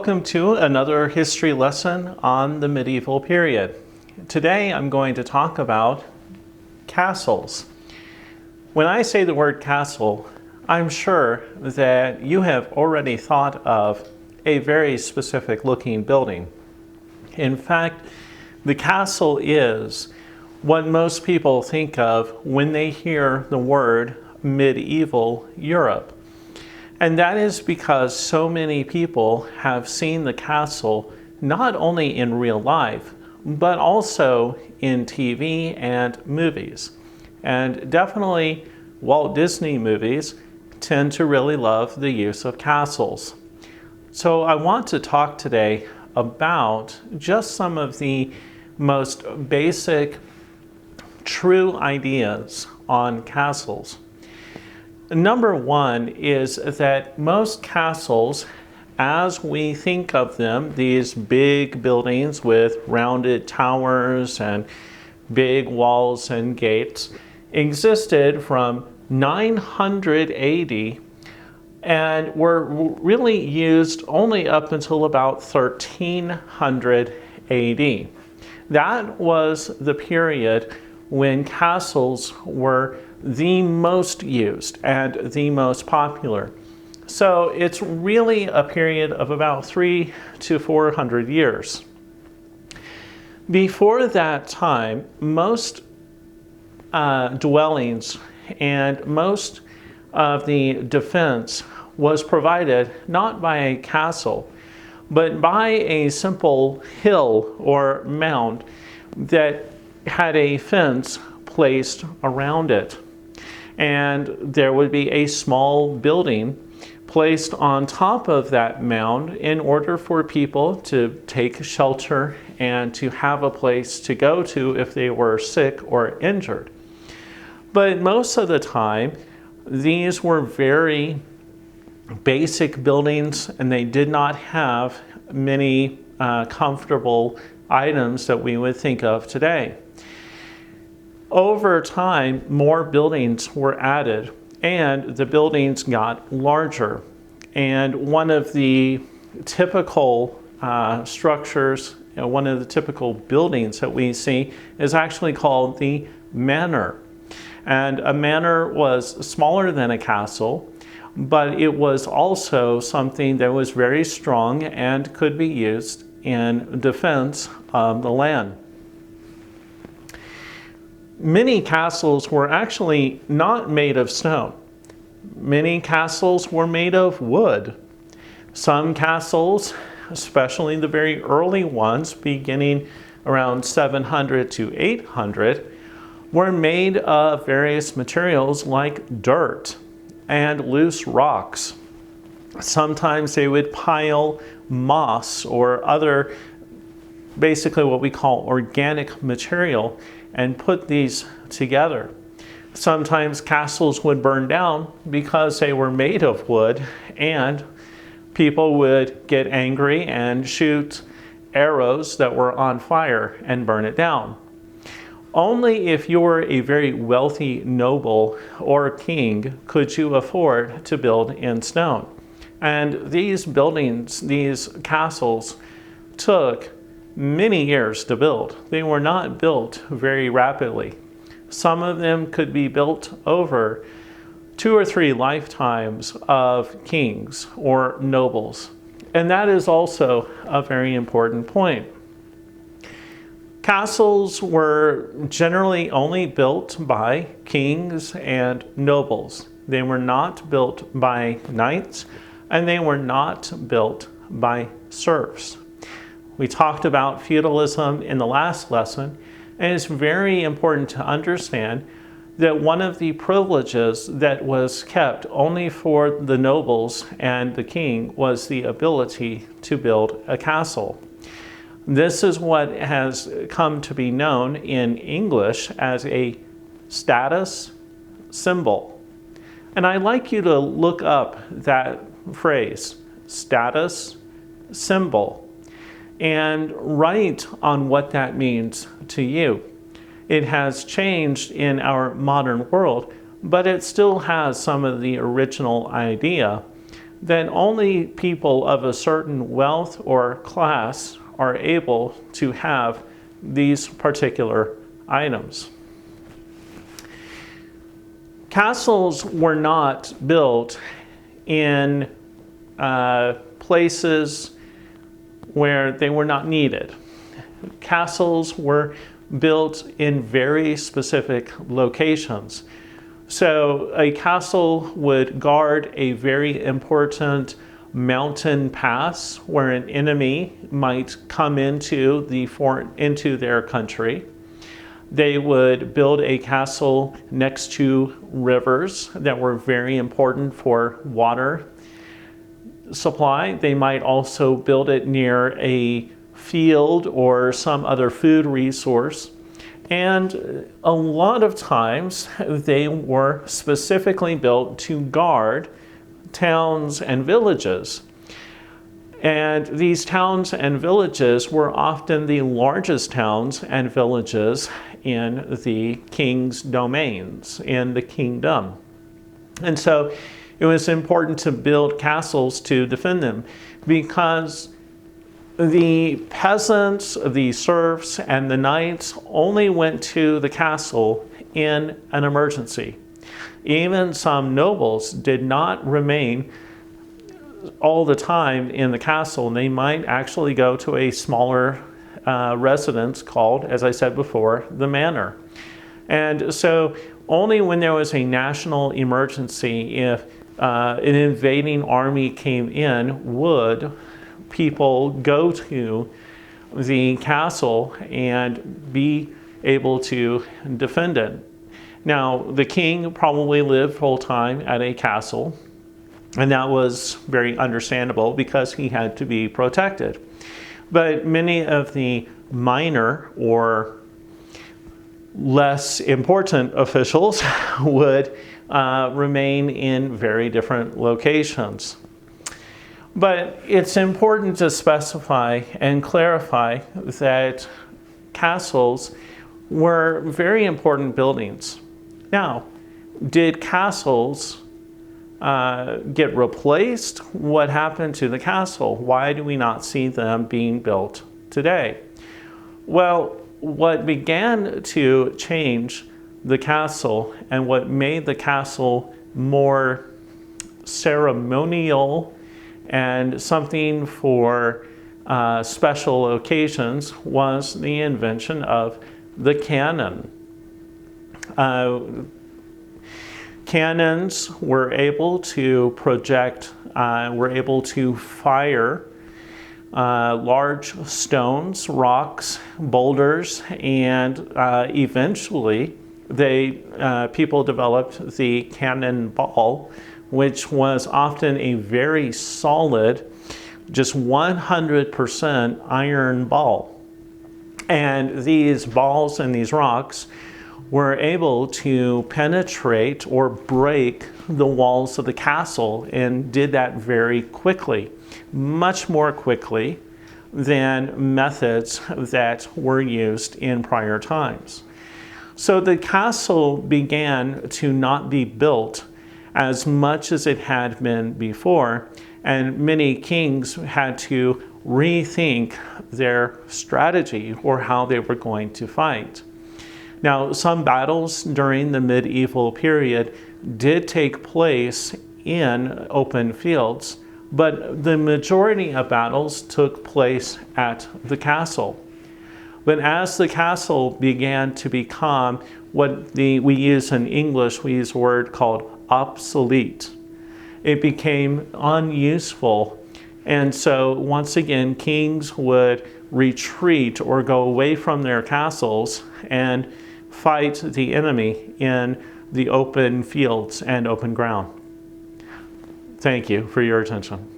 Welcome to another history lesson on the medieval period. Today I'm going to talk about castles. When I say the word castle, I'm sure that you have already thought of a very specific looking building. In fact, the castle is what most people think of when they hear the word medieval Europe. And that is because so many people have seen the castle not only in real life, but also in TV and movies. And definitely Walt Disney movies tend to really love the use of castles. So I want to talk today about just some of the most basic true ideas on castles. Number one is that most castles, as we think of them, these big buildings with rounded towers and big walls and gates, existed from 900 AD and were really used only up until about 1300 AD. That was the period when castles were the most used and the most popular. So it's really a period of about 300 to 400 years. Before that time, most dwellings and most of the defense was provided not by a castle, but by a simple hill or mound that had a fence placed around it. And there would be a small building placed on top of that mound in order for people to take shelter and to have a place to go to if they were sick or injured. But most of the time, these were very basic buildings and they did not have many comfortable items that we would think of today. Over time, more buildings were added and the buildings got larger. And one of the typical structures, one of the typical buildings that we see is actually called the manor. And a manor was smaller than a castle, but it was also something that was very strong and could be used in defense of the land. Many castles were actually not made of stone. Many castles were made of wood. Some castles, especially the very early ones, beginning around 700 to 800, were made of various materials like dirt and loose rocks. Sometimes they would pile moss or other, basically what we call organic material, and put these together. Sometimes castles would burn down because they were made of wood, and people would get angry and shoot arrows that were on fire and burn it down. Only if you were a very wealthy noble or king could you afford to build in stone. And these buildings, these castles, took many years to build. They were not built very rapidly. Some of them could be built over 2 or 3 lifetimes of kings or nobles. And that is also a very important point. Castles were generally only built by kings and nobles. They were not built by knights, and they were not built by serfs. We talked about feudalism in the last lesson, and it's very important to understand that one of the privileges that was kept only for the nobles and the king was the ability to build a castle. This is what has come to be known in English as a status symbol. And I'd like you to look up that phrase, status symbol, and write on what that means to you. It has changed in our modern world, but it still has some of the original idea then only people of a certain wealth or class are able to have these particular items. Castles were not built in places where they were not needed. Castles were built in very specific locations. So a castle would guard a very important mountain pass where an enemy might come into their country. They would build a castle next to rivers that were very important for water supply. They might also build it near a field or some other food resource. And a lot of times they were specifically built to guard towns and villages. And these towns and villages were often the largest towns and villages in the king's domains, in the kingdom. And so it was important to build castles to defend them, because the peasants, the serfs, and the knights only went to the castle in an emergency. Even some nobles did not remain all the time in the castle, and they might actually go to a smaller residence called, as I said before, the manor. And so only when there was a national emergency, if an invading army came in, would people go to the castle and be able to defend it. Now, the king probably lived full time at a castle, and that was very understandable because he had to be protected. But many of the minor or less important officials would remain in very different locations. But it's important to specify and clarify that castles were very important buildings. Now, did castles get replaced? What happened to the castle? Why do we not see them being built today? Well, what began to change the castle and what made the castle more ceremonial and something for special occasions was the invention of the cannon. Cannons were able to project, were able to fire large stones, rocks, boulders, and eventually people developed the cannonball, which was often a very solid, just 100% iron ball. And these balls and these rocks were able to penetrate or break the walls of the castle, and did that very quickly, much more quickly than methods that were used in prior times. So the castle began to not be built as much as it had been before, and many kings had to rethink their strategy or how they were going to fight. Now, some battles during the medieval period did take place in open fields, but the majority of battles took place at the castle. But as the castle began to become what we use in English, we use a word called obsolete. It became unuseful. And so once again, kings would retreat or go away from their castles and fight the enemy in the open fields and open ground. Thank you for your attention.